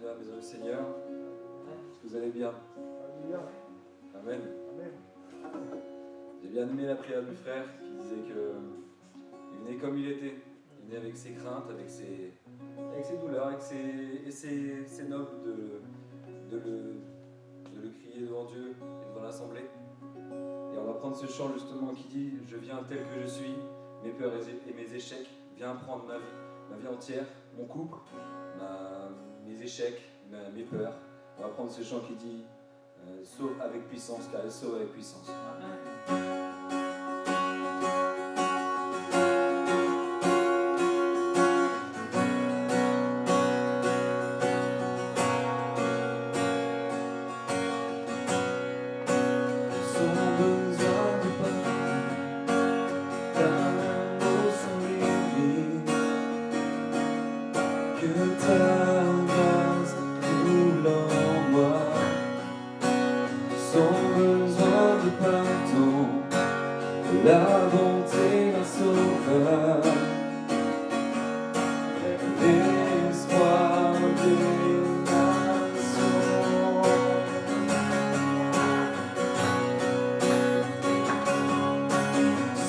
à la maison du Seigneur. Est-ce que vous allez bien? Amen. J'ai bien aimé la prière du frère qui disait qu'il venait comme il était. Il venait avec ses craintes, avec ses douleurs, et c'est noble de le crier devant Dieu et devant l'assemblée. Et on va prendre ce chant justement qui dit « Je viens tel que je suis, mes peurs et mes échecs, viens prendre ma vie entière, mon couple, mes échecs, mes peurs. » On va prendre ce chant qui dit « Sauve avec puissance, car elle sauve avec puissance. » La bonté d'un sauveur, l'espoir des nations.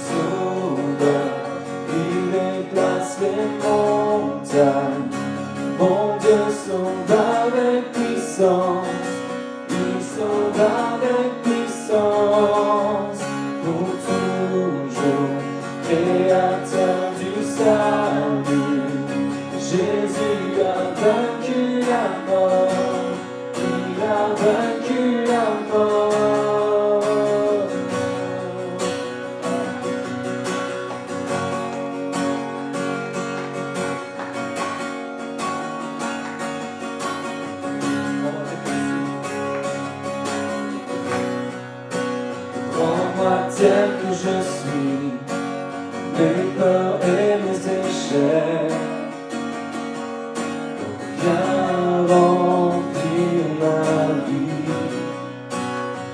Sauveur, il déplace les montagnes. Mon Dieu sauve avec puissance, il sauve avec puissance. Pour toujours, créateur du salut, Jésus a vaincu la mort, il a vaincu la mort. Prends-moi tel que je suis, mes peurs et mes échecs. Viens remplir ma vie,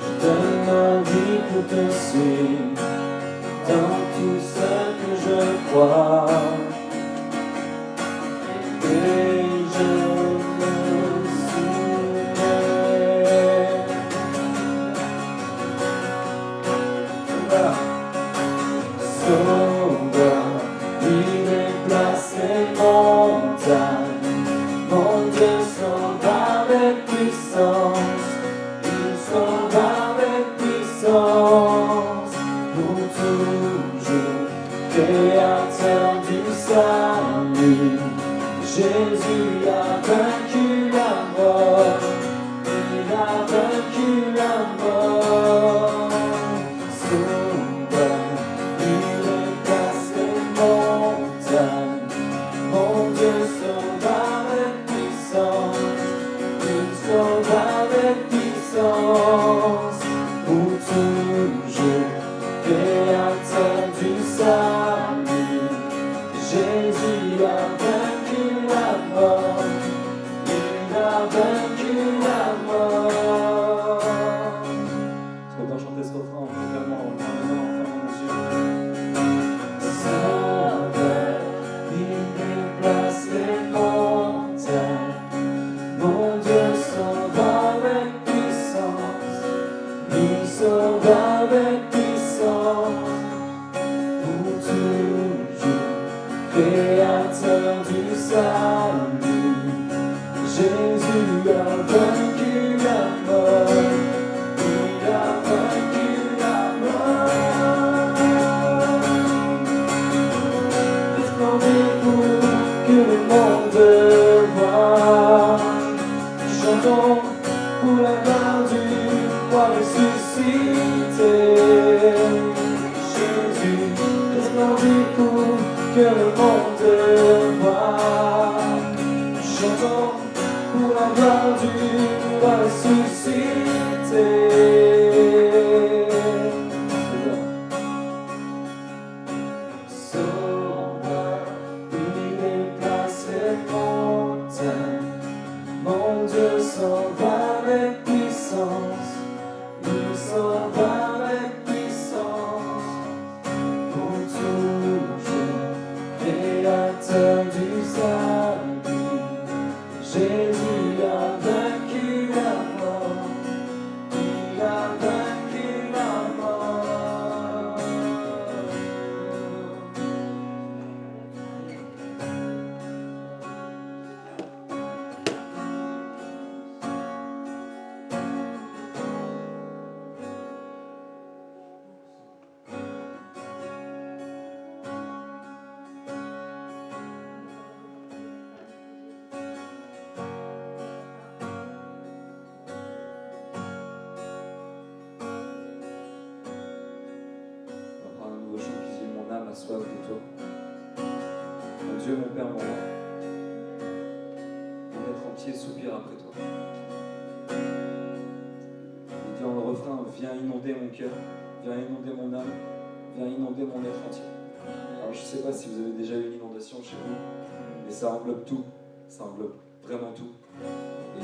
je donne ma vie pour te suivre, dans tout ce que je crois. Et je me soumets. Sauveur, il déplace les montagnes. Mon Dieu sauve avec puissance, il sauve avec puissance. Pour toujours, créateur du salut, Jésus a vaincu la mort, il a vaincu la mort. Sauveur, il déplace les montagnes. Mon Dieu sauve avec puissance, il sauve avec puissance. Pour toujours, créateur du salut, Jésus a vaincu la mort, il a vaincu la mort. Est-ce qu'on peut chanter ce refrain en proclamant en fermant nos yeux? Sauveur, il déplace les montagnes. Mon Dieu sauve avec puissance, il sauve avec puissance. Pour toujours, créateur du salut, Jésus a vaincu la mort, il a vaincu la mort. Resplandez-vous que le monde voit, chantons pour la gloire du roi ressuscité. Jésus, resplandez-vous que le monde voit, chantons pour la gloire du roi ressuscité. Sauveur, il déplace les montagnes. Mon Dieu sauve avec puissance, il sauve avec puissance. Pour toujours, créateur du salut, Jésus a a soif de toi. Mon Dieu, mon Père, mon roi, mon être entier soupire après toi. Il dit dans le refrain, viens inonder mon cœur, viens inonder mon âme, viens inonder mon être entier. Alors je ne sais pas si vous avez déjà eu une inondation chez vous, mais ça englobe tout, ça englobe vraiment tout. Et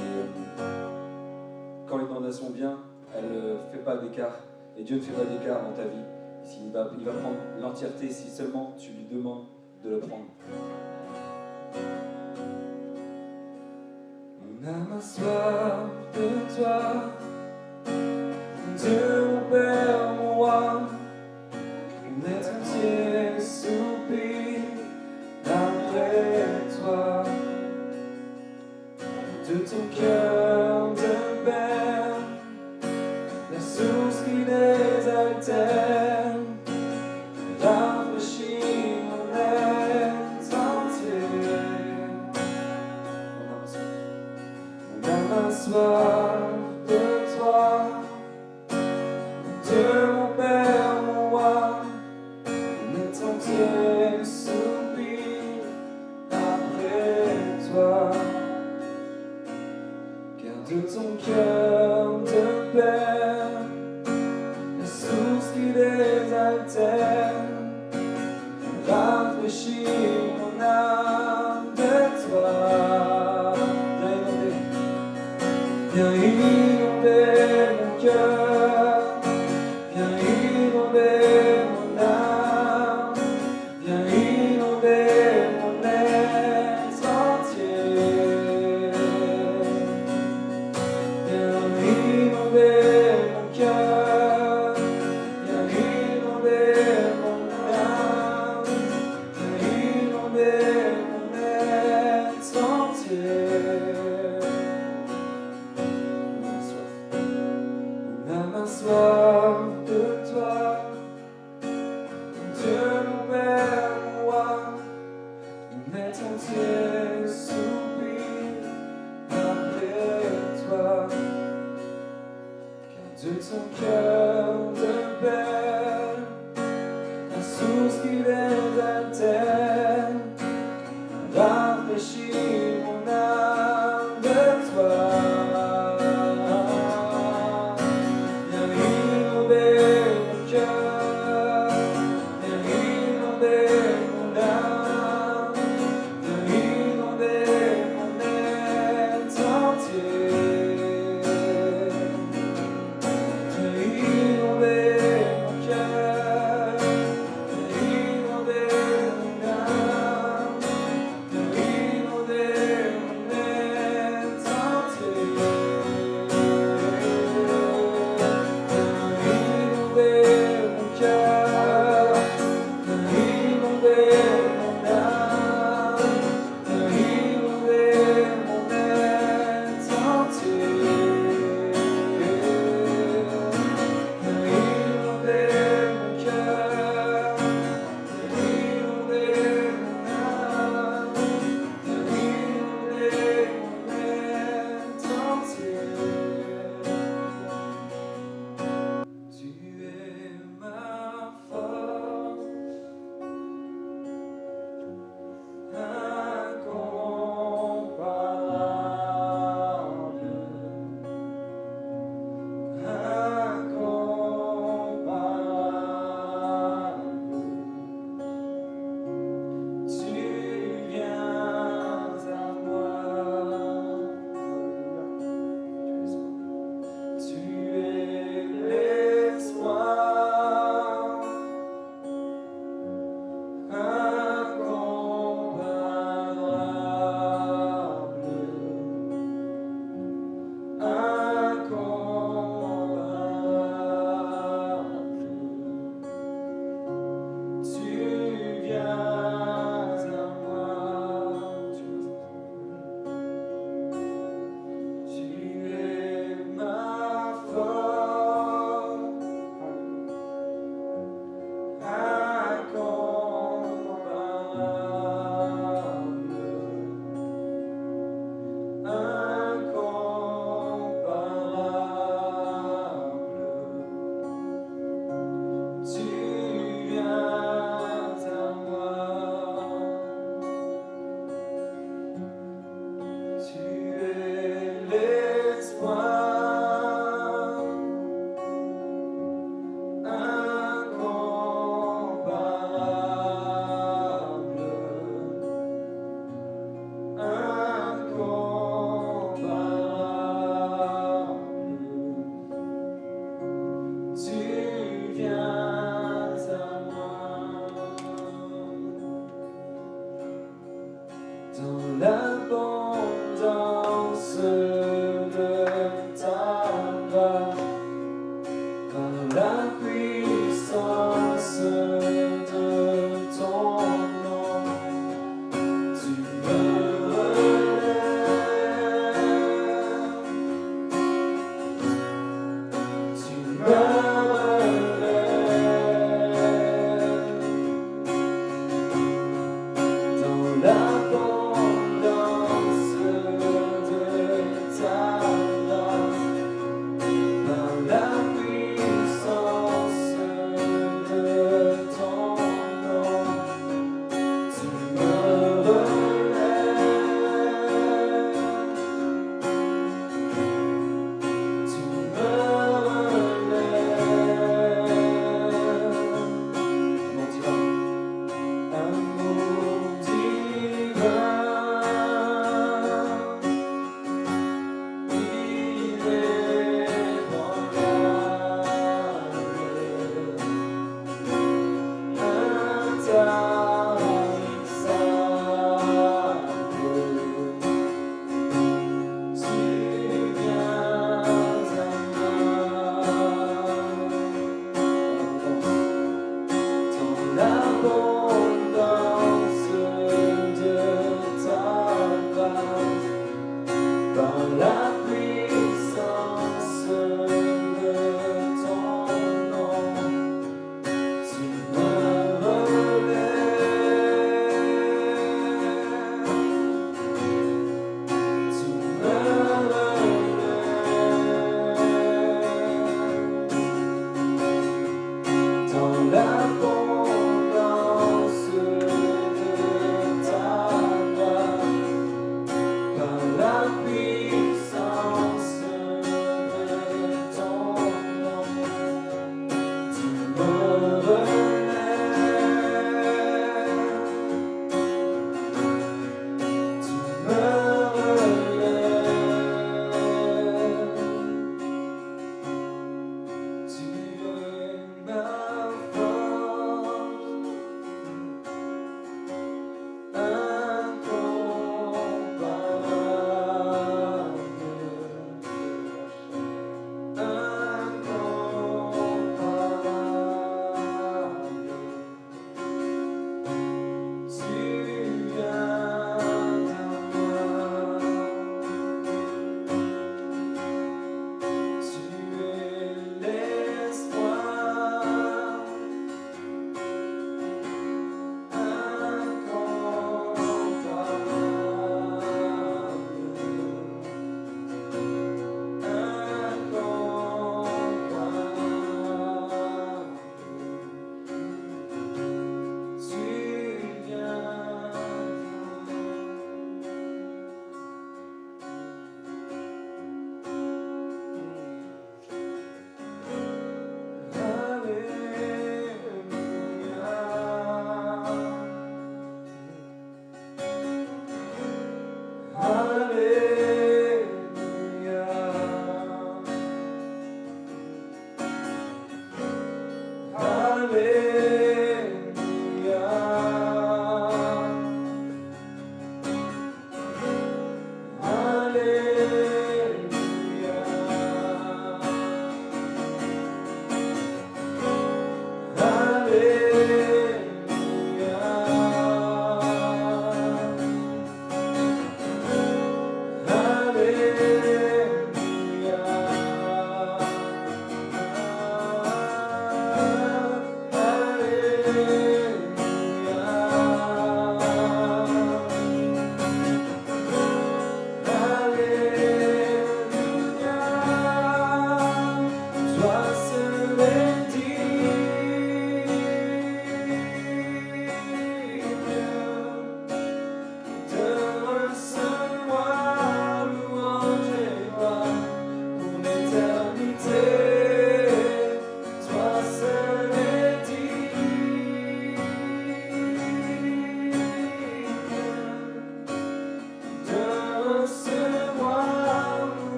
quand l'inondation vient, elle ne fait pas d'écart, et Dieu ne fait pas d'écart dans ta vie. Il va prendre l'entièreté si seulement tu lui demandes de le prendre. Mon âme a soif de toi, mon Dieu, mon Père, mon roi, mon être entier soupire après toi. De ton cœur de père, la source qui désaltère, rafraîchit mon être entier. Mon âme a soif de toi, mon Dieu, mon Père, mon roi, mon être entier soupire après toi. De ton cœur de père, la source qui désaltère, rafraîchit mon âme de toi. Viens inonder mon cœur, viens inonder mon âme, viens inonder mon être entier. Inonder mon cœur, viens inonder mon âme, viens inonder mon être entier. On a ma soif de toi, mon Dieu, mon Père, mon roi, mon être entier soupire après toi. De ton cœur de père, la source qui désaltère, rafraîchit mon âme de toi. Viens inonder mon cœur, viens inonder mon âme, viens inonder mon être entier. Inonder dans l'abondance de ta grâce, par la puissance de ton nom, tu me relèves, tu me relèves dans l'abondance de ta grâce, par la puissance de ton nom, tu me relèves, tu me relèves. Mon divin, amour divin, l'abondance de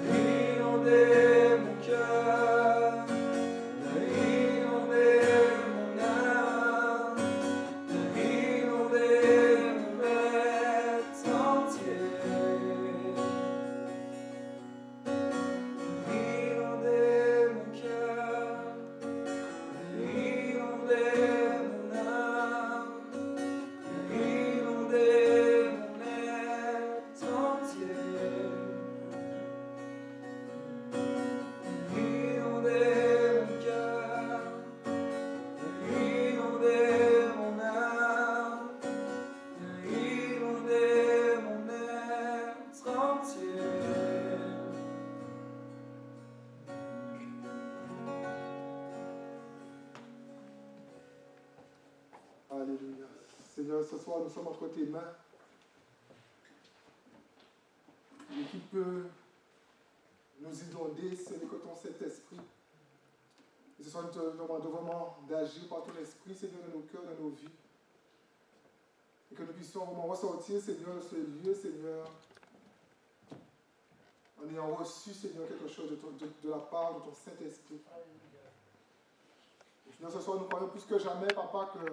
Inonder mon cœur, inonder mon âme, inonder mon être entier. Inonder mon cœur, inonder mon âme, inonder mon être entier. Inonder mon cœur, inonder mon âme, inonder mon être entier. Alléluia. Seigneur, ce soir, nous sommes entre tes mains. Et qui peut nous inonder, ce n'est que ton Saint-Esprit. Et ce soir, nous te demandons vraiment d'agir par ton esprit, Seigneur, dans nos cœurs, dans nos vies. Et que nous puissions vraiment ressortir, Seigneur, de ce lieu, Seigneur, en ayant reçu, Seigneur, quelque chose de la part de ton Saint-Esprit. Et Seigneur, ce soir, nous croyons plus que jamais, Papa, que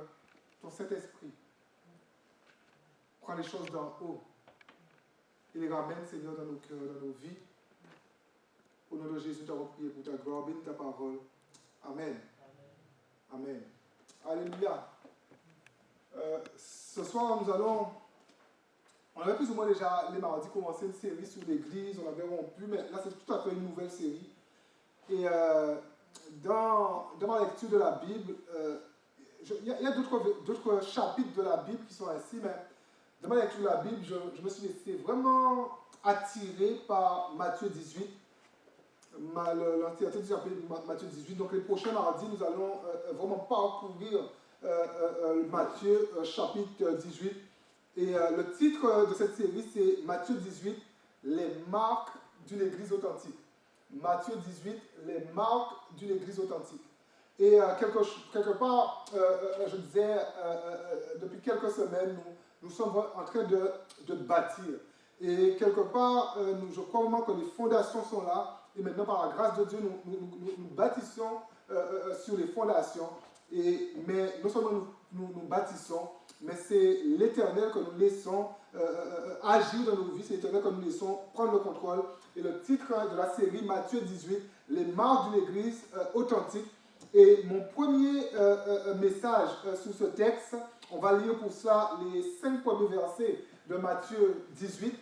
ton Saint-Esprit prend les choses d'en haut et les ramène, Seigneur, dans nos cœurs, dans nos vies. Au nom de Jésus, nous t'avons prié pour ta gloire, bénis ta parole. Amen. Amen. Alléluia. Ce soir, on avait plus ou moins déjà les mardis commencé une série sur l'Église, on avait rompu, mais là c'est tout à fait une nouvelle série. Et dans ma lecture de la Bible, il y a d'autres chapitres de la Bible qui sont ainsi, mais dans ma lecture de la Bible, je me suis laissé vraiment attiré par Matthieu 18, l'entièreté du chapitre Matthieu 18. Donc les prochains mardis, nous allons vraiment parcourir Matthieu chapitre 18. Et le titre de cette série, c'est Matthieu 18, les marques d'une église authentique. Matthieu 18, les marques d'une église authentique. Et quelque part, je disais, depuis quelques semaines, nous sommes en train de bâtir. Et quelque part, je crois vraiment que les fondations sont là. Et maintenant, par la grâce de Dieu, nous bâtissons sur les fondations. Mais non seulement nous bâtissons, mais c'est l'Éternel que nous laissons agir dans nos vies, c'est l'Éternel que nous laissons prendre le contrôle. Et le titre de la série, Matthieu 18, les marques d'une église authentique. Et mon premier message sur ce texte, on va lire pour cela les 5 premiers versets de Matthieu 18.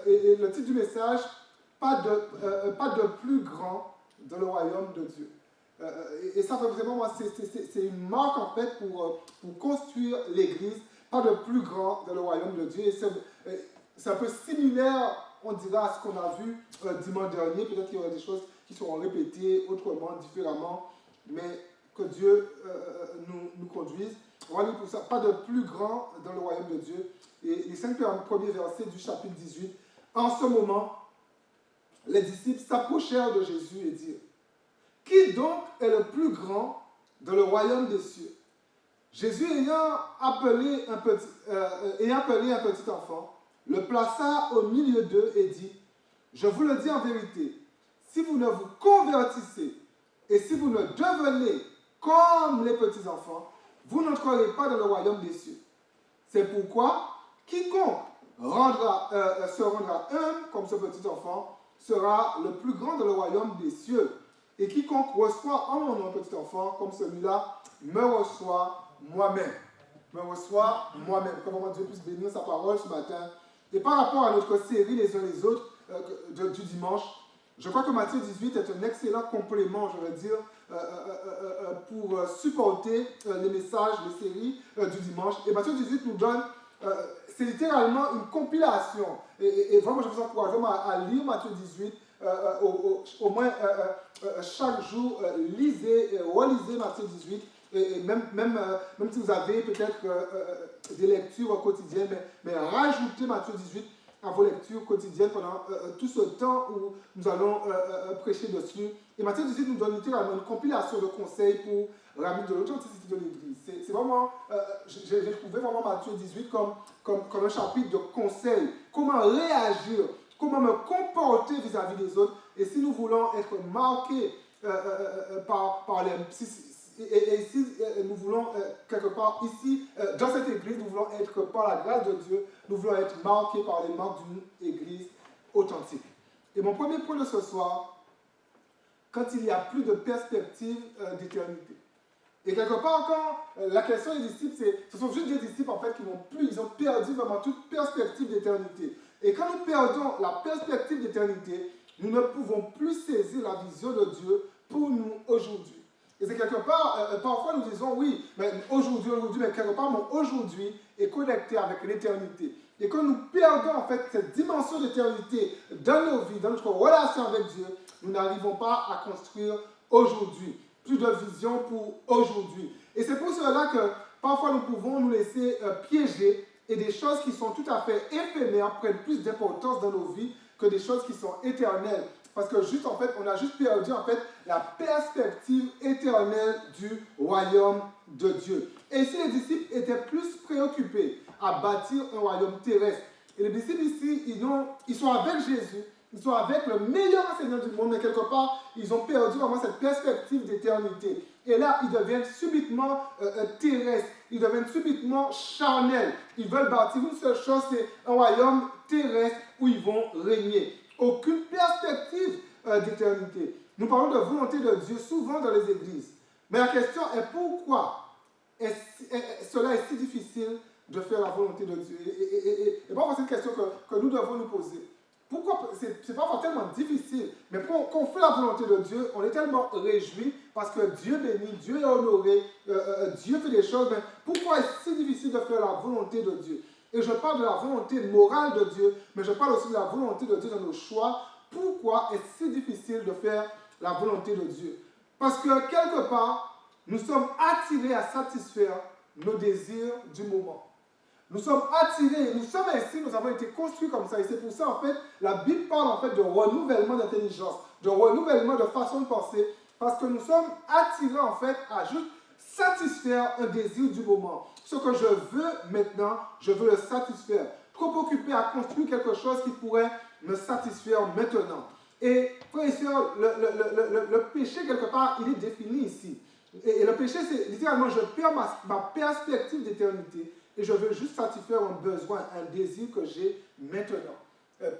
Et le titre du message, pas de plus grand dans le royaume de Dieu. Et ça, vraiment, c'est une marque en fait pour construire l'église, pas de plus grand dans le royaume de Dieu. Et c'est un peu similaire, on dira, à ce qu'on a vu dimanche dernier. Peut-être qu'il y aura des choses qui seront répétées autrement, différemment, mais que Dieu nous conduise. On va lire pour ça, pas de plus grand dans le royaume de Dieu. Et les 5 premiers versets du chapitre 18. En ce moment, les disciples s'approchèrent de Jésus et dirent: qui donc est le plus grand dans le royaume des cieux? Jésus, ayant appelé un petit enfant, le plaça au milieu d'eux et dit: je vous le dis en vérité, si vous ne vous convertissez et si vous ne devenez comme les petits enfants, vous n'entrerez pas dans le royaume des cieux. C'est pourquoi quiconque se rendra humble comme ce petit enfant sera le plus grand dans le royaume des cieux. Et quiconque reçoit en mon nom un petit enfant comme celui-là me reçoit moi-même. Me reçoit moi-même. Que vraiment Dieu puisse bénir sa parole ce matin. Et par rapport à notre série les uns les autres du dimanche, je crois que Matthieu 18 est un excellent complément, je veux dire, pour supporter les messages, les séries du dimanche. Et Matthieu 18 nous donne, c'est littéralement une compilation. Et vraiment, je vous encourage vraiment à lire Matthieu 18. Au moins chaque jour, lisez et relisez Matthieu 18. Et même si vous avez peut-être des lectures quotidiennes, mais rajoutez Matthieu 18 à vos lectures quotidiennes pendant tout ce temps où nous allons prêcher dessus. Et Matthieu 18 nous donne littéralement une compilation de conseils pour ramener de l'authenticité de l'Église. C'est vraiment, j'ai trouvé vraiment Matthieu 18 comme un chapitre de conseils. Comment réagir, comment me comporter vis-à-vis des autres. Et si nous voulons être marqués par les... Et si nous voulons, quelque part, ici, dans cette église, nous voulons être, par la grâce de Dieu, nous voulons être marqués par les marques d'une église authentique. Et mon premier point de ce soir, quand il n'y a plus de perspective d'éternité. Et quelque part, quand la question des disciples, ce sont juste des disciples, en fait, qui n'ont plus, ils ont perdu vraiment toute perspective d'éternité. Et quand nous perdons la perspective d'éternité, nous ne pouvons plus saisir la vision de Dieu pour nous aujourd'hui. Et c'est quelque part, parfois nous disons, oui, mais aujourd'hui, mais quelque part, mon aujourd'hui est connecté avec l'éternité. Et quand nous perdons en fait cette dimension d'éternité dans nos vies, dans notre relation avec Dieu, nous n'arrivons pas à construire aujourd'hui. Plus de vision pour aujourd'hui. Et c'est pour cela que parfois nous pouvons nous laisser piéger et des choses qui sont tout à fait éphémères prennent plus d'importance dans nos vies que des choses qui sont éternelles. Parce que juste en fait, on a juste perdu en fait la perspective éternelle du royaume de Dieu. Et si les disciples étaient plus préoccupés à bâtir un royaume terrestre, et les disciples ici, ils sont avec Jésus, ils sont avec le meilleur enseignant du monde, mais quelque part, ils ont perdu vraiment cette perspective d'éternité. Et là, ils deviennent subitement terrestres, ils deviennent subitement charnels. Ils veulent bâtir une seule chose, c'est un royaume terrestre où ils vont régner. Aucune perspective d'éternité. Nous parlons de volonté de Dieu souvent dans les églises. Mais la question est pourquoi cela est si difficile de faire la volonté de Dieu. Et parfois, c'est une question que nous devons nous poser. Pourquoi c'est pas tellement difficile, mais quand on fait la volonté de Dieu, on est tellement réjoui parce que Dieu bénit, Dieu est honoré, Dieu fait des choses. Mais pourquoi est-ce si difficile de faire la volonté de Dieu? Et je parle de la volonté morale de Dieu, mais je parle aussi de la volonté de Dieu dans nos choix. Pourquoi est-ce si difficile de faire la volonté de Dieu? Parce que quelque part, nous sommes attirés à satisfaire nos désirs du moment. Nous sommes attirés, nous sommes ainsi, nous avons été construits comme ça. Et c'est pour ça, en fait, la Bible parle en fait de renouvellement d'intelligence, de renouvellement de façon de penser, parce que nous sommes attirés en fait à juste satisfaire un désir du moment. Ce que je veux maintenant, je veux le satisfaire. Trop occupé à construire quelque chose qui pourrait me satisfaire maintenant. Et frères et sœurs, le péché, quelque part, il est défini ici. Et le péché, c'est littéralement, je perds ma perspective d'éternité et je veux juste satisfaire un besoin, un désir que j'ai maintenant.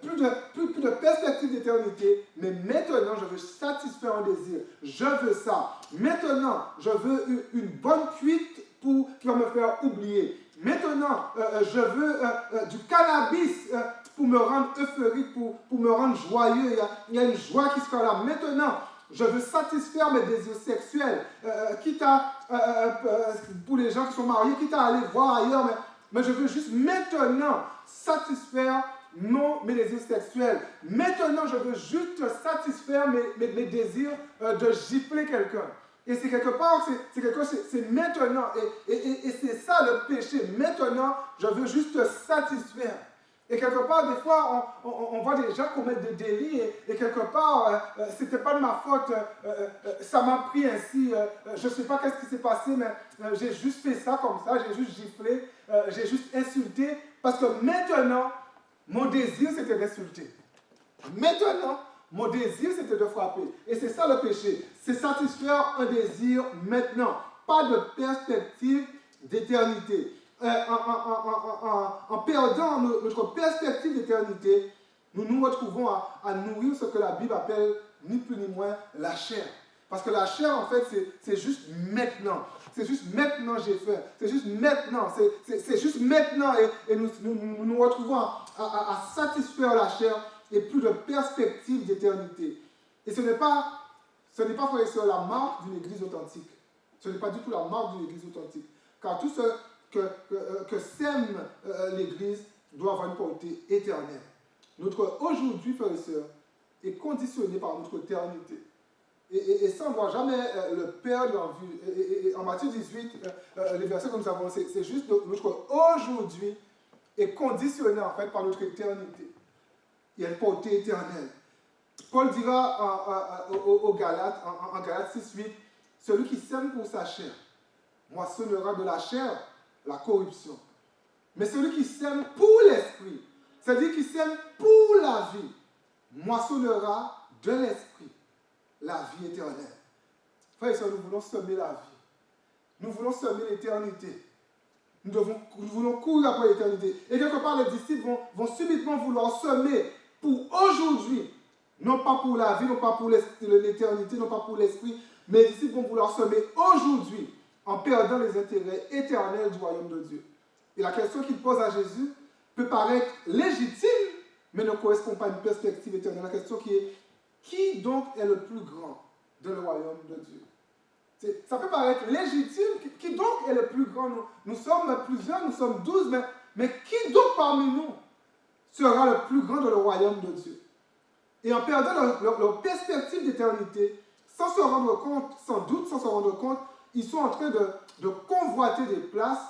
Plus de perspective d'éternité, mais maintenant, je veux satisfaire un désir. Je veux ça. Maintenant, je veux une bonne cuite qui va me faire oublier. Maintenant, je veux du cannabis pour me rendre euphorique, pour me rendre joyeux. Il y a une joie qui sera là. Maintenant, je veux satisfaire mes désirs sexuels, quitte à, pour les gens qui sont mariés, quitte à aller voir ailleurs, mais je veux juste maintenant satisfaire mes désirs sexuels. Maintenant, je veux juste satisfaire mes désirs de gifler quelqu'un. Et c'est quelque part, c'est maintenant. Et c'est ça le péché. Maintenant, je veux juste satisfaire. Et quelque part, des fois, on voit des gens commettre des délits et quelque part, c'était pas de ma faute, ça m'a pris ainsi, je ne sais pas qu'est-ce qui s'est passé, mais j'ai juste fait ça comme ça, j'ai juste giflé, j'ai juste insulté, parce que maintenant, mon désir c'était d'insulter. Maintenant, mon désir c'était de frapper. Et c'est ça le péché, c'est satisfaire un désir maintenant, pas de perspective d'éternité. En perdant notre perspective d'éternité, nous nous retrouvons à nourrir ce que la Bible appelle ni plus ni moins la chair. Parce que la chair, en fait, c'est juste maintenant. C'est juste maintenant j'ai faim. C'est juste maintenant. C'est juste maintenant. Et nous nous retrouvons à satisfaire la chair et plus de perspective d'éternité. Et ce n'est pas, frère et sœurs, la marque d'une église authentique. Ce n'est pas du tout la marque d'une église authentique. Car tout ce que sème l'Église doit avoir une portée éternelle. Notre aujourd'hui, frères et sœurs, est conditionné par notre éternité. Et ça, on ne doit jamais le perdre en vue. Et en Matthieu 18, les versets que nous avons, c'est juste notre aujourd'hui est conditionné en fait par notre éternité. il y a une portée éternelle. Paul dira aux Galates, en Galates 6, 8, celui qui sème pour sa chair moissonnera de la chair la corruption. Mais celui qui sème pour l'esprit, c'est-à-dire qui sème pour la vie, moissonnera de l'esprit la vie éternelle. Frères et sœurs, nous voulons semer la vie. Nous voulons semer l'éternité. Nous voulons courir après l'éternité. Et quelque part, les disciples vont subitement vouloir semer pour aujourd'hui. Non pas pour la vie, non pas pour l'éternité, non pas pour l'esprit, mais les disciples vont vouloir semer aujourd'hui en perdant les intérêts éternels du royaume de Dieu. Et la question qu'il pose à Jésus peut paraître légitime, mais ne correspond pas à une perspective éternelle. La question qui est, qui donc est le plus grand dans le royaume de Dieu? Ça peut paraître légitime, qui donc est le plus grand? Nous sommes plusieurs, nous sommes 12, mais qui donc parmi nous sera le plus grand dans le royaume de Dieu? Et en perdant leur perspective d'éternité, sans se rendre compte, sans doute, sans se rendre compte, ils sont en train de convoiter des places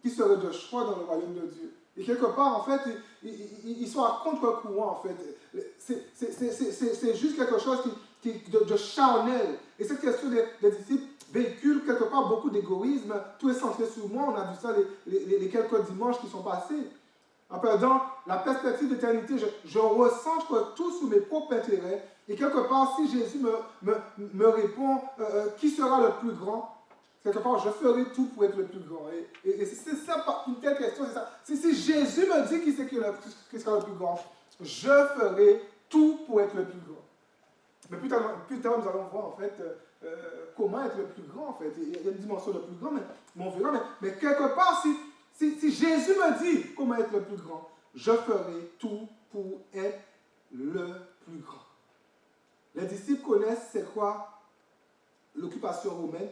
qui seraient de choix dans le royaume de Dieu. Et quelque part, en fait, ils sont à contre-courant, en fait. C'est juste quelque chose de charnel. Et cette question des disciples véhicule quelque part beaucoup d'égoïsme. Tout est centré sur moi. On a vu ça les quelques dimanches qui sont passés. En perdant la perspective d'éternité, je recentre tout sur mes propres intérêts. Et quelque part, si Jésus me répond qui sera le plus grand, quelque part, je ferai tout pour être le plus grand. Et c'est ça, une telle question, c'est ça. Si Jésus me dit qui sera le plus grand, je ferai tout pour être le plus grand. Mais plus tard nous allons voir, en fait, comment être le plus grand, en fait. Il y a une dimension de plus grand, mais on verra. Mais quelque part, si Jésus me dit comment être le plus grand, je ferai tout pour être le plus grand. Les disciples connaissent c'est quoi l'occupation romaine.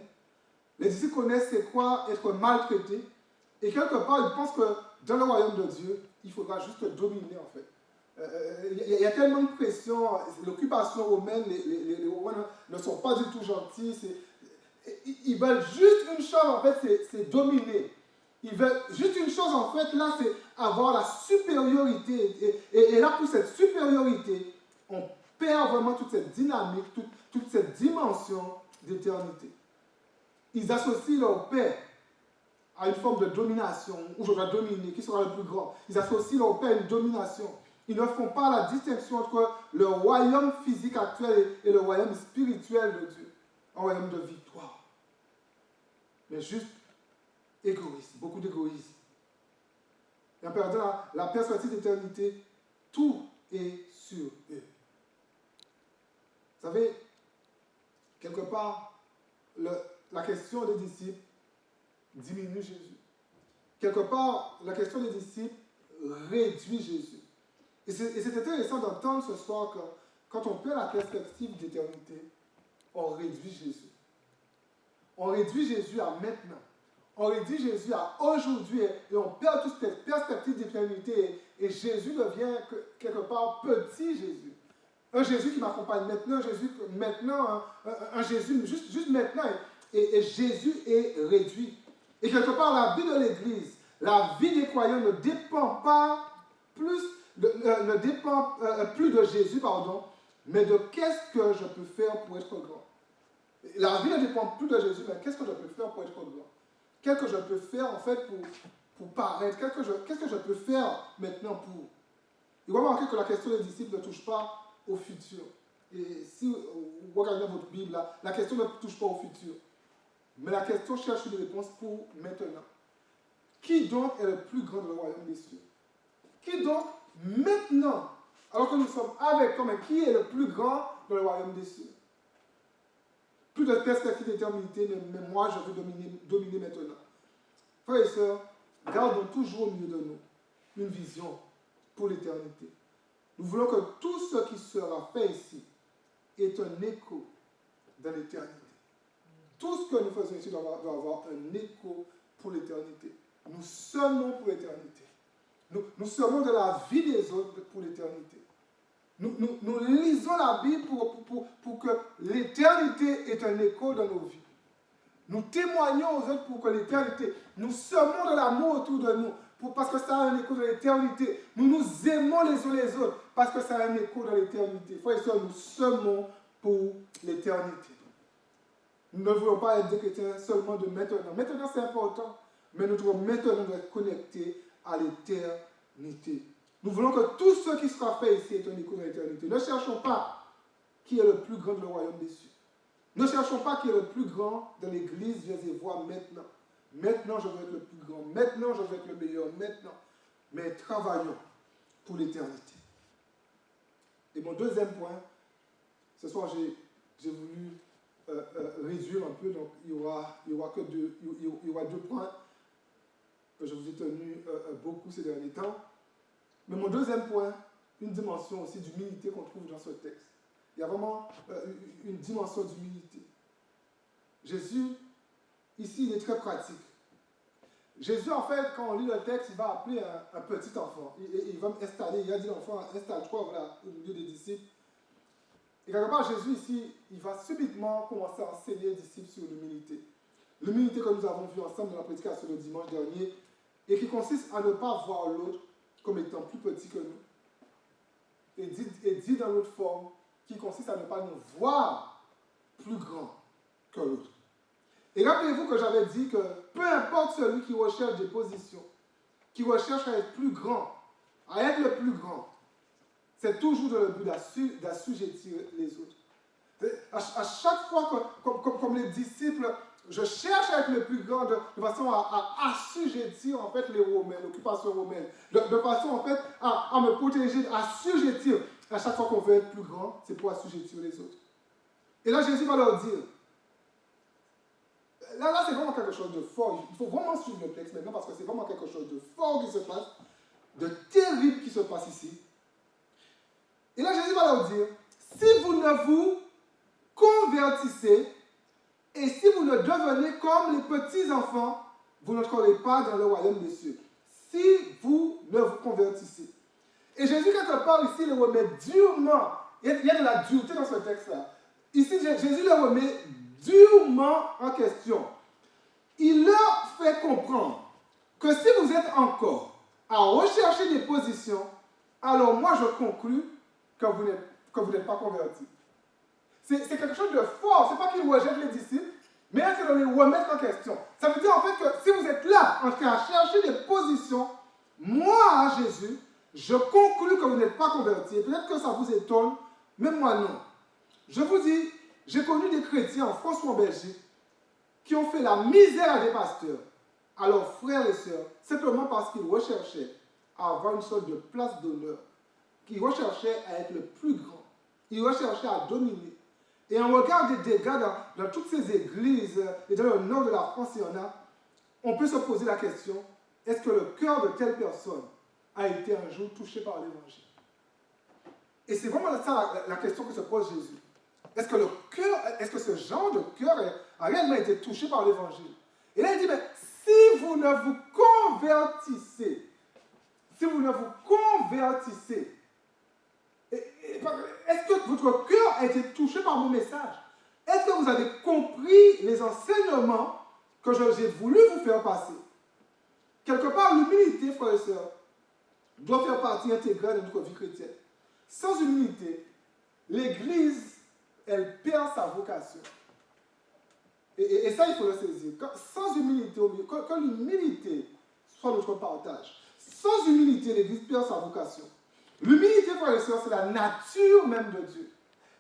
Les disciples connaissent c'est quoi être maltraité. Et quelque part, ils pensent que dans le royaume de Dieu, il faudra juste dominer, en fait. Il y a tellement de pression. L'occupation romaine, les Romains ne sont pas du tout gentils. Ils veulent juste une chose, en fait, c'est dominer. Ils veulent juste une chose, en fait, là, c'est avoir la supériorité. Et là, pour cette supériorité, on perd vraiment toute cette dynamique, toute cette dimension d'éternité. Ils associent leur paix à une forme de domination, où je dois dominer, qui sera le plus grand. Ils associent leur paix à une domination. Ils ne font pas la distinction entre le royaume physique actuel et le royaume spirituel de Dieu. Un royaume de victoire. Mais juste égoïsme, beaucoup d'égoïsme. Et en perdant la perspective d'éternité, tout est sur eux. Vous savez, quelque part, la question des disciples diminue Jésus. Quelque part, la question des disciples réduit Jésus. Et c'est intéressant d'entendre ce soir que quand on perd la perspective d'éternité, on réduit Jésus. On réduit Jésus à maintenant. On réduit Jésus à aujourd'hui et on perd toute cette perspective d'éternité et Jésus devient quelque part petit Jésus. Un Jésus qui m'accompagne maintenant, un Jésus juste maintenant. Et Jésus est réduit. Et quelque part, la vie de l'Église, la vie des croyants ne dépend plus de Jésus, mais de qu'est-ce que je peux faire pour être grand. La vie ne dépend plus de Jésus, mais qu'est-ce que je peux faire pour être grand. Qu'est-ce que je peux faire en fait pour paraître. Qu'est-ce que je peux faire maintenant pour. Il va remarquer que la question des disciples ne touche pas au futur. Et si vous regardez votre Bible, la question ne touche pas au futur. Mais la question cherche une réponse pour maintenant. Qui donc est le plus grand dans le royaume des cieux? Qui donc, maintenant, alors que nous sommes avec toi, mais qui est le plus grand dans le royaume des cieux? Plus de perspective d'éternité, mais moi je veux dominer maintenant. Frères et sœurs, gardons toujours au milieu de nous une vision pour l'éternité. Nous voulons que tout ce qui sera fait ici est un écho dans l'éternité. Tout ce que nous faisons ici doit avoir un écho pour l'éternité. Nous semons pour l'éternité. Nous semons de la vie des autres pour l'éternité. Nous lisons la Bible pour que l'éternité ait un écho dans nos vies. Nous témoignons aux autres pour que l'éternité, nous semons de l'amour autour de nous, parce que ça a un écho de l'éternité. Nous nous aimons les uns les autres parce que ça a un écho dans l'éternité. Frères et sœurs, nous semons pour l'éternité. Nous ne voulons pas être des chrétiens seulement de maintenant. Maintenant, c'est important, mais nous devons maintenant être connectés à l'éternité. Nous voulons que tout ce qui sera fait ici ait un écho dans l'éternité. Ne cherchons pas qui est le plus grand dans le royaume des cieux. Ne cherchons pas qui est le plus grand dans l'église, viens et vois maintenant. Maintenant, je veux être le plus grand. Maintenant, je veux être le meilleur. Maintenant. Mais travaillons pour l'éternité. Et mon deuxième point, ce soir, j'ai voulu réduire un peu, donc il y aura deux points que je vous ai tenus beaucoup ces derniers temps. Mais mon deuxième point, une dimension aussi d'humilité qu'on trouve dans ce texte. Il y a vraiment une dimension d'humilité. Jésus, ici, il est très pratique. Jésus, en fait, quand on lit le texte, il va appeler un petit enfant. Il va m'installer, il a dit l'enfant, installe-toi, voilà, au milieu des disciples. Et quelque part, Jésus, ici, il va subitement commencer à enseigner les disciples sur l'humilité. L'humilité que nous avons vue ensemble dans la prédication le dimanche dernier, et qui consiste à ne pas voir l'autre comme étant plus petit que nous. Et dit dans l'autre forme, qui consiste à ne pas nous voir plus grand que l'autre. Et rappelez-vous que j'avais dit que peu importe celui qui recherche des positions, qui recherche à être plus grand, à être le plus grand, c'est toujours dans le but d'assujettir les autres. À chaque fois, comme les disciples, je cherche à être le plus grand de façon à assujettir en fait les Romains, l'occupation romaine, de façon en fait à me protéger, à assujettir. À chaque fois qu'on veut être plus grand, c'est pour assujettir les autres. Et là, Jésus va leur dire, là c'est vraiment quelque chose de fort. Il faut vraiment suivre le texte maintenant parce que c'est vraiment quelque chose de fort qui se passe, de terrible qui se passe ici. Et là, Jésus va leur dire, si vous ne vous convertissez et si vous ne devenez comme les petits-enfants, vous n'entrerez pas dans le royaume des cieux. Si vous ne vous convertissez. Et Jésus, quelque part ici, le remet durement. Il y a de la dureté dans ce texte-là. Ici, Jésus le remet durement en question. Il leur fait comprendre que si vous êtes encore à rechercher des positions, alors moi je conclus que vous n'êtes pas convertis. C'est quelque chose de fort. Ce n'est pas qu'il rejette les disciples, mais c'est de les remettre en question. Ça veut dire en fait que si vous êtes là en train de chercher des positions, moi, Jésus, je conclus que vous n'êtes pas convertis. Et peut-être que ça vous étonne, même moi non. Je vous dis, j'ai connu des chrétiens en France ou en Belgique qui ont fait la misère à des pasteurs, à leurs frères et sœurs, simplement parce qu'ils recherchaient à avoir une sorte de place d'honneur, qu'ils recherchaient à être le plus grand, ils recherchaient à dominer. Et on regarde des dégâts dans toutes ces églises, et dans le nord de la France, il y en a, on peut se poser la question, est-ce que le cœur de telle personne a été un jour touché par l'évangile? Et c'est vraiment ça la question que se pose Jésus. Est-ce que ce genre de cœur a réellement été touché par l'évangile? Et là, il dit, mais si vous ne vous convertissez, est-ce que votre cœur a été touché par mon message? Est-ce que vous avez compris les enseignements que j'ai voulu vous faire passer? Quelque part, l'humilité, frères et sœurs, doit faire partie intégrale de notre vie chrétienne. Sans humilité, l'Église, elle perd sa vocation. Et ça, il faut le saisir. Sans humilité, que l'humilité soit notre partage. Sans humilité, l'Église perd sa vocation. L'humilité, frères et sœurs, c'est la nature même de Dieu.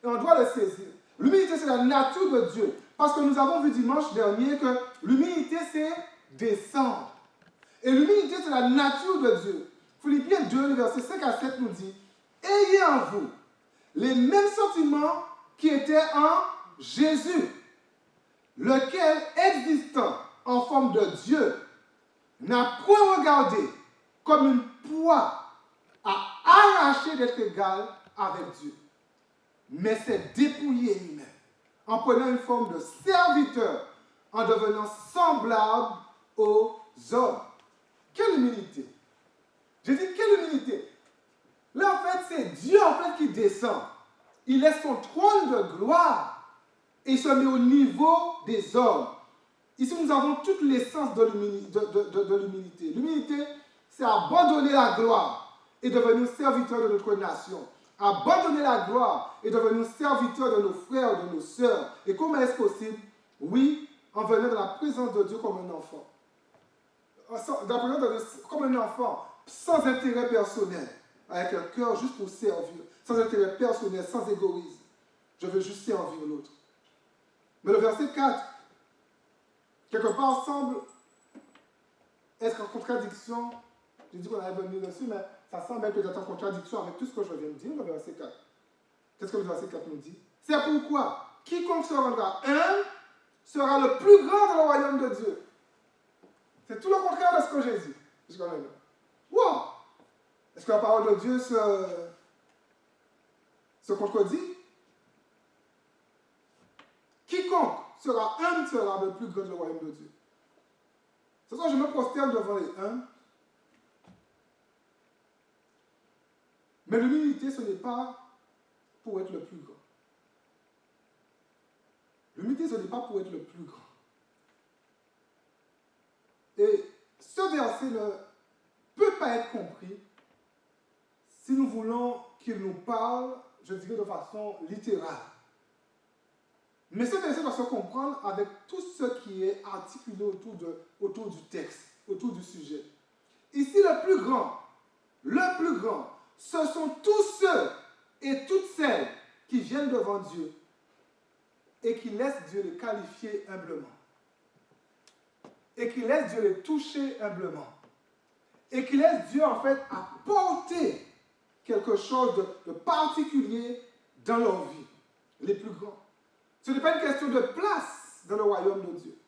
Et on doit le saisir. L'humilité, c'est la nature de Dieu. Parce que nous avons vu dimanche dernier que l'humilité, c'est descendre. Et l'humilité, c'est la nature de Dieu. Philippiens 2, verset 5 à 7 nous dit, « Ayez en vous les mêmes sentiments qui étaient en Jésus, lequel, existant en forme de Dieu, n'a point regardé comme une proie à arracher d'être égal avec Dieu, mais s'est dépouillé lui-même, en prenant une forme de serviteur, en devenant semblable aux hommes. » Quelle humilité! J'ai dit, quelle humilité! Là, en fait, c'est Dieu en fait qui descend. Il laisse son trône de gloire et il se met au niveau des hommes. Ici, nous avons toute l'essence de l'humilité. L'humilité, c'est abandonner la gloire et devenir serviteurs de notre nation. Abandonner la gloire et devenir serviteurs de nos frères, de nos sœurs. Et comment est-ce possible? Oui, en venant dans la présence de Dieu comme un enfant. Dans la présence de Dieu comme un enfant, sans intérêt personnel, avec un cœur juste pour servir, sans intérêt personnel, sans égoïsme. Je veux juste servir l'autre. Mais le verset 4, quelque part, semble être en contradiction. J'ai dit qu'on allait venir dessus, mais ça semble être peut-être en contradiction avec tout ce que je viens de dire, le verset 4. Qu'est-ce que le verset 4 nous dit? C'est pourquoi quiconque se rendra humble sera le plus grand dans le royaume de Dieu. C'est tout le contraire de ce que j'ai dit. Jusqu'à maintenant. Wow! Est-ce que la parole de Dieu se contredit? Quiconque sera humble sera le plus grand dans le royaume de Dieu. C'est ça que je me prosterne devant les humbles. Mais l'humilité, ce n'est pas pour être le plus grand. L'humilité, ce n'est pas pour être le plus grand. Et ce verset ne peut pas être compris si nous voulons qu'il nous parle, je dirais de façon littérale. Mais ce verset doit se comprendre avec tout ce qui est articulé autour du texte, autour du sujet. Ici, le plus grand, ce sont tous ceux et toutes celles qui viennent devant Dieu et qui laissent Dieu les qualifier humblement. Et qui laissent Dieu les toucher humblement. Et qui laissent Dieu, en fait, apporter quelque chose de particulier dans leur vie. Les plus grands. Ce n'est pas une question de place dans le royaume de Dieu.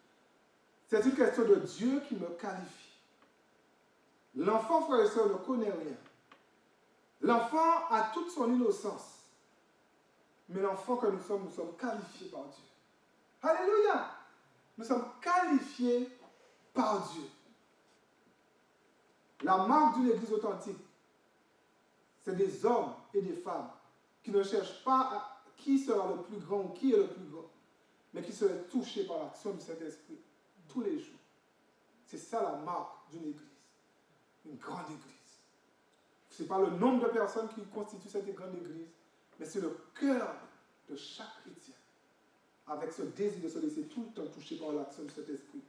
C'est une question de Dieu qui me qualifie. L'enfant, frère et sœur, ne connaît rien. L'enfant a toute son innocence. Mais l'enfant que nous sommes qualifiés par Dieu. Alléluia! Nous sommes qualifiés par Dieu. La marque d'une église authentique, c'est des hommes et des femmes qui ne cherchent pas qui sera le plus grand ou qui est le plus grand, mais qui seraient touchés par l'action du Saint-Esprit tous les jours. C'est ça la marque d'une église, une grande église. Ce n'est pas le nombre de personnes qui constituent cette grande église, mais c'est le cœur de chaque chrétien, avec ce désir de se laisser tout le temps toucher par l'action du Saint-Esprit.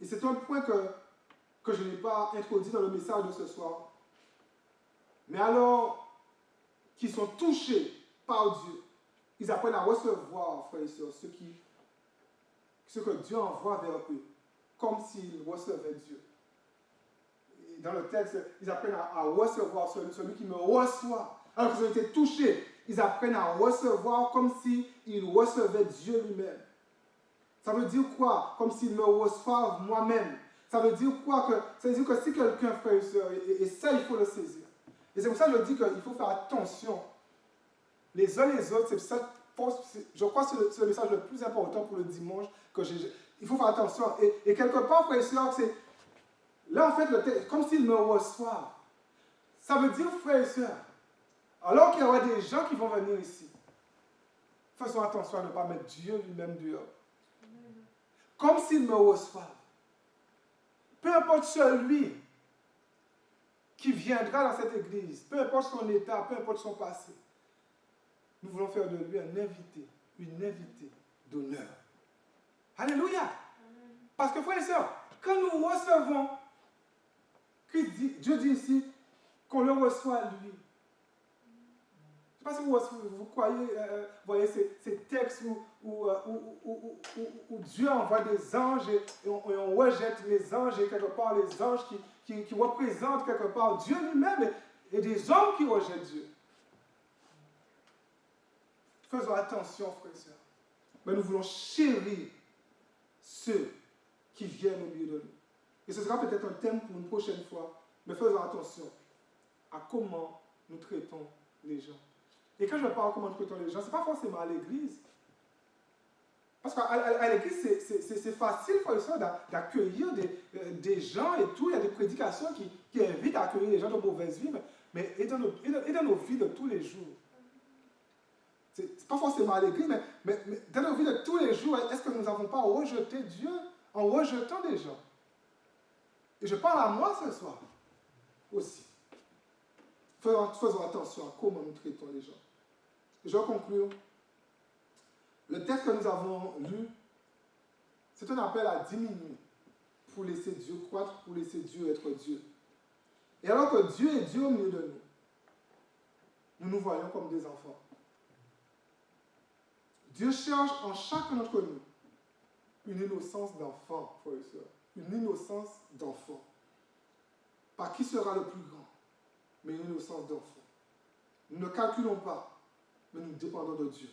Et c'est un point que je n'ai pas introduit dans le message de ce soir. Mais alors qu'ils sont touchés par Dieu, ils apprennent à recevoir, frères et sœurs, ce que Dieu envoie vers eux, comme s'ils recevaient Dieu. Et dans le texte, ils apprennent à recevoir celui qui me reçoit. Alors qu'ils ont été touchés, ils apprennent à recevoir comme s'ils recevaient Dieu lui-même. Ça veut dire quoi? Comme s'ils me reçoivent moi-même. Ça veut dire quoi? Ça veut dire que si quelqu'un, frère et sœur, et ça, il faut le saisir. Et c'est pour ça que je dis qu'il faut faire attention. Les uns les autres, c'est ça, je crois que c'est le message le plus important pour le dimanche. Il faut faire attention. Et quelque part, frère et sœur, c'est... Là, en fait, le texte, comme s'ils me reçoivent. Ça veut dire, frère et sœur, alors qu'il y aura des gens qui vont venir ici, faisons attention à ne pas mettre Dieu lui-même dehors. Comme s'ils me reçoivent. Peu importe celui qui viendra dans cette église, peu importe son état, peu importe son passé, nous voulons faire de lui un invité, une invitée d'honneur. Alléluia! Parce que, frères et sœurs, quand nous recevons, Dieu dit ici qu'on le reçoit à lui. Je ne sais pas si vous croyez, voyez ces textes où Dieu envoie des anges et on rejette les anges et quelque part les anges qui représentent quelque part Dieu lui-même et des hommes qui rejettent Dieu. Faisons attention, frères et sœurs. Mais nous voulons chérir ceux qui viennent au milieu de nous. Et ce sera peut-être un thème pour une prochaine fois, mais faisons attention à comment nous traitons les gens. Et quand je parle comment nous traitons les gens, ce n'est pas forcément à l'église. Parce qu'à l'église, c'est facile, frères et sœurs, d'accueillir des gens et tout. Il y a des prédications qui invitent à accueillir les gens de mauvaise vie, mais et dans nos vies de tous les jours. C'est pas forcément à l'église, mais dans nos vies de tous les jours, est-ce que nous n'avons pas rejeté Dieu en rejetant des gens? Et je parle à moi ce soir aussi. faisons attention à comment nous traitons les gens. Et je vais conclure. Le texte que nous avons lu, c'est un appel à diminuer pour laisser Dieu croître, pour laisser Dieu être Dieu. Et alors que Dieu est Dieu au milieu de nous, nous nous voyons comme des enfants. Dieu cherche en chacun d'entre nous une innocence d'enfant, frères et sœurs. Une innocence d'enfant. Pas qui sera le plus grand, mais une innocence d'enfant. Nous ne calculons pas, mais nous dépendons de Dieu.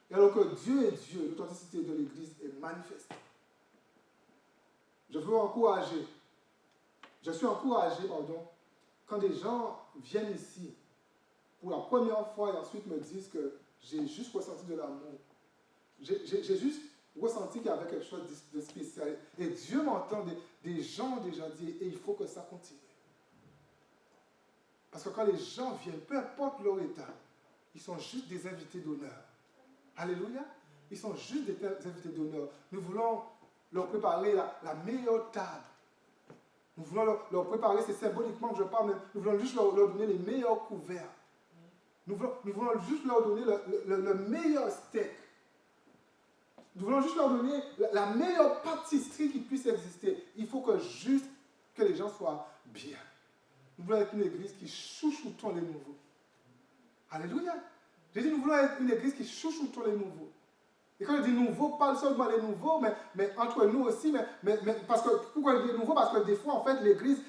Et alors que Dieu est Dieu, l'authenticité de l'Église est manifeste. Je suis encouragé, quand des gens viennent ici pour la première fois et ensuite me disent que j'ai juste ressenti de l'amour. J'ai juste ressenti qu'il y avait quelque chose de spécial. Et Dieu m'entend, des gens ont déjà dit, et il faut que ça continue. Parce que quand les gens viennent, peu importe leur état, ils sont juste des invités d'honneur. Alléluia. Ils sont juste des invités d'honneur. Nous voulons leur préparer la meilleure table. Nous voulons leur préparer, c'est symboliquement que je parle, mais nous voulons juste leur donner les meilleurs couverts. Nous voulons juste leur donner le meilleur steak. Nous voulons juste leur donner la meilleure pâtisserie qui puisse exister. Il faut que juste que les gens soient bien. Nous voulons être une église qui chouchoutons les nouveaux. Alléluia. J'ai dit, nous voulons être une église qui chouchoutons les nouveaux. Et quand je dis nouveau, pas seulement les nouveaux, mais entre nous aussi. Mais parce que, pourquoi je dis nouveau? Parce que des fois, en fait, l'église,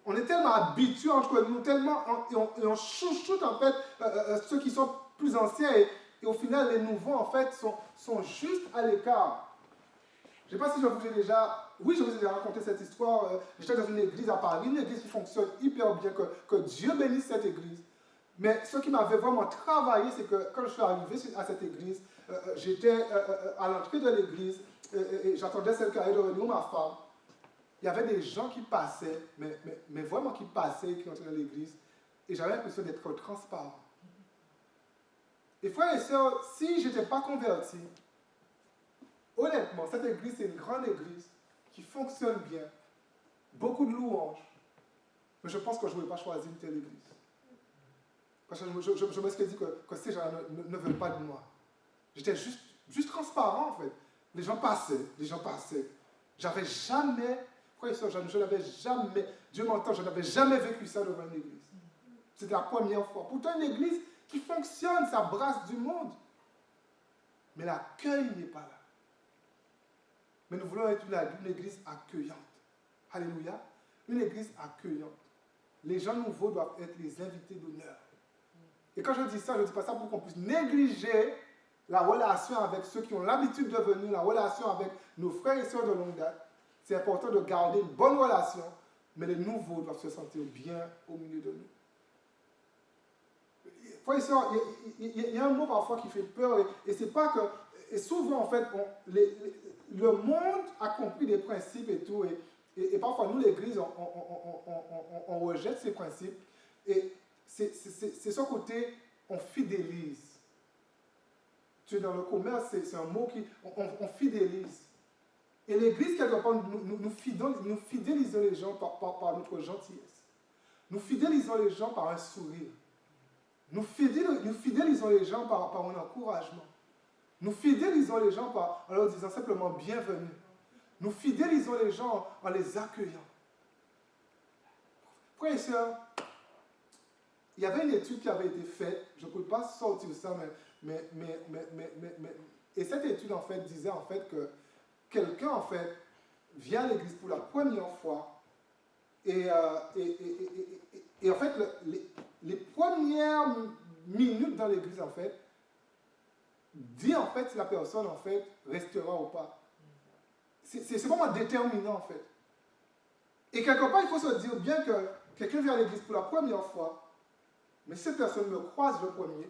on est tellement habitués entre nous, tellement, et on chouchoute, en fait, ceux qui sont plus anciens. Et au final, les nouveaux, en fait, sont juste à l'écart. Je ne sais pas si je vous ai déjà... Oui, je vous ai déjà raconté cette histoire. J'étais dans une église à Paris, une église qui fonctionne hyper bien, que Dieu bénisse cette église. Mais ce qui m'avait vraiment travaillé, c'est que quand je suis arrivé à cette église, j'étais à l'entrée de l'église et j'attendais celle qui allait devenir ma femme. Il y avait des gens qui passaient, mais vraiment qui passaient, qui entraient dans l'église. Et j'avais l'impression d'être transparent. Et frères et sœurs, si je n'étais pas converti, honnêtement, cette église, c'est une grande église qui fonctionne bien, beaucoup de louanges, mais je pense que je n'aurais pas choisi une telle église. Parce que je me suis dit que ces gens ne veulent pas de moi. J'étais juste transparent, en fait. Les gens passaient. J'avais jamais, frères et sœurs, je n'avais jamais, Dieu m'entend, je n'avais jamais vécu ça devant une église. C'était la première fois. Pourtant, une église qui fonctionne, ça brasse du monde. Mais l'accueil n'est pas là. Mais nous voulons être une église accueillante. Alléluia. Une église accueillante. Les gens nouveaux doivent être les invités d'honneur. Et quand je dis ça, je ne dis pas ça pour qu'on puisse négliger la relation avec ceux qui ont l'habitude de venir, la relation avec nos frères et sœurs de longue date. C'est important de garder une bonne relation, mais les nouveaux doivent se sentir bien au milieu de nous. Frères et sœurs, il y a un mot parfois qui fait peur, et c'est pas que... Et souvent, en fait, le monde a compris des principes et tout, et parfois, nous, l'Église, on rejette ces principes, et c'est ce côté, on fidélise. Tu es dans le commerce, c'est un mot qui... On fidélise. Et l'Église, quelque part, nous fidélisons les gens par notre gentillesse. Nous fidélisons les gens par un sourire. Nous fidélisons les gens par un encouragement. Nous fidélisons les gens en leur disant simplement bienvenue. Nous fidélisons les gens en les accueillant. Frères et sœurs, il y avait une étude qui avait été faite, je ne peux pas sortir ça, et cette étude en fait disait en fait que quelqu'un en fait vient à l'église pour la première fois et en fait les premières minutes dans l'église en fait dit en fait si la personne en fait restera ou pas. C'est vraiment déterminant en fait. Et quelque part il faut se dire bien que quelqu'un vient à l'église pour la première fois, mais si cette personne me croise le premier,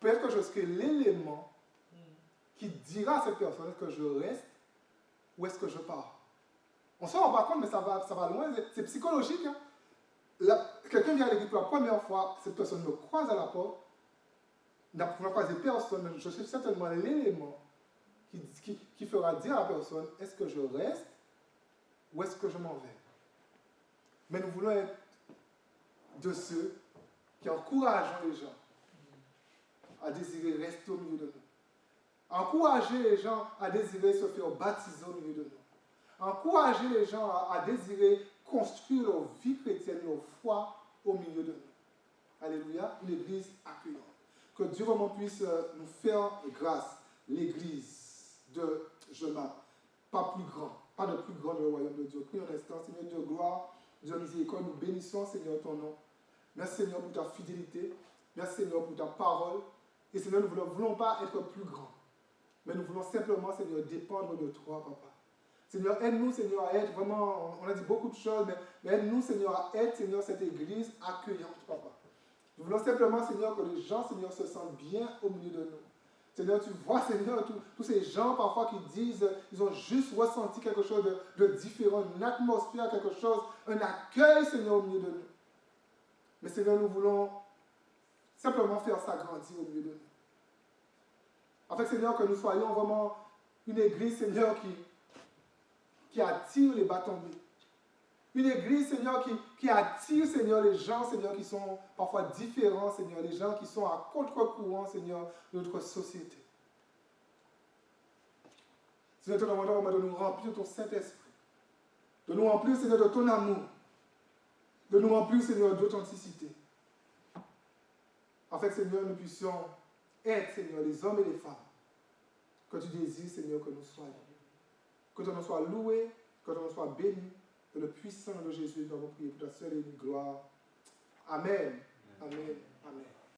peut-être que je serai l'élément qui dira à cette personne est-ce que je reste ou est-ce que je pars. On ne s'en rend pas compte, mais ça va loin, c'est psychologique. Hein? Quelqu'un vient à l'église pour la première fois, cette personne me croise à la porte, n'a pas croisé personne, mais je suis certainement l'élément qui fera dire à la personne est-ce que je reste ou est-ce que je m'en vais. Mais nous voulons être de ceux qui encouragent les gens à désirer rester au milieu de nous. Encourager les gens à désirer se faire baptiser au milieu de nous. Encourager les gens à désirer construire leur vie chrétienne, leur foi au milieu de nous. Alléluia, une église accueillante. Que Dieu vraiment puisse nous faire grâce, l'église de Jemappes. Pas plus grand, pas de plus grand dans le royaume de Dieu. Prie un instant, Seigneur de gloire, Dieu miséricorde, nous bénissons, Seigneur, ton nom. Merci, Seigneur, pour ta fidélité. Merci, Seigneur, pour ta parole. Et Seigneur, nous ne voulons pas être plus grands. Mais nous voulons simplement, Seigneur, dépendre de toi, Papa. Seigneur, aide-nous, Seigneur, à être vraiment, on a dit beaucoup de choses, mais aide-nous, Seigneur, à être, Seigneur, cette église accueillante, Papa. Nous voulons simplement, Seigneur, que les gens, Seigneur, se sentent bien au milieu de nous. Seigneur, tu vois, Seigneur, tous ces gens, parfois, qui disent, ils ont juste ressenti quelque chose de différent, une atmosphère, quelque chose, un accueil, Seigneur, au milieu de nous. Mais, Seigneur, nous voulons simplement faire s'agrandir au milieu de nous. Afin, Seigneur, que nous soyons vraiment une église, Seigneur, qui attire les bas tombés. Une église, Seigneur, qui attire, Seigneur, les gens, Seigneur, qui sont parfois différents, Seigneur, les gens qui sont à contre-courant, Seigneur, de notre société. Seigneur, te demandons de nous remplir de ton Saint-Esprit, de nous remplir, Seigneur, de ton amour, de nous remplir, Seigneur, d'authenticité. Afin que, Seigneur, nous puissions être, Seigneur, les hommes et les femmes que tu désires, Seigneur, que nous soyons. Que ton nom soit loué, que ton nom soit béni. Que le puissant nom de Jésus, nous avons prié pour ta seule et unique gloire. Amen.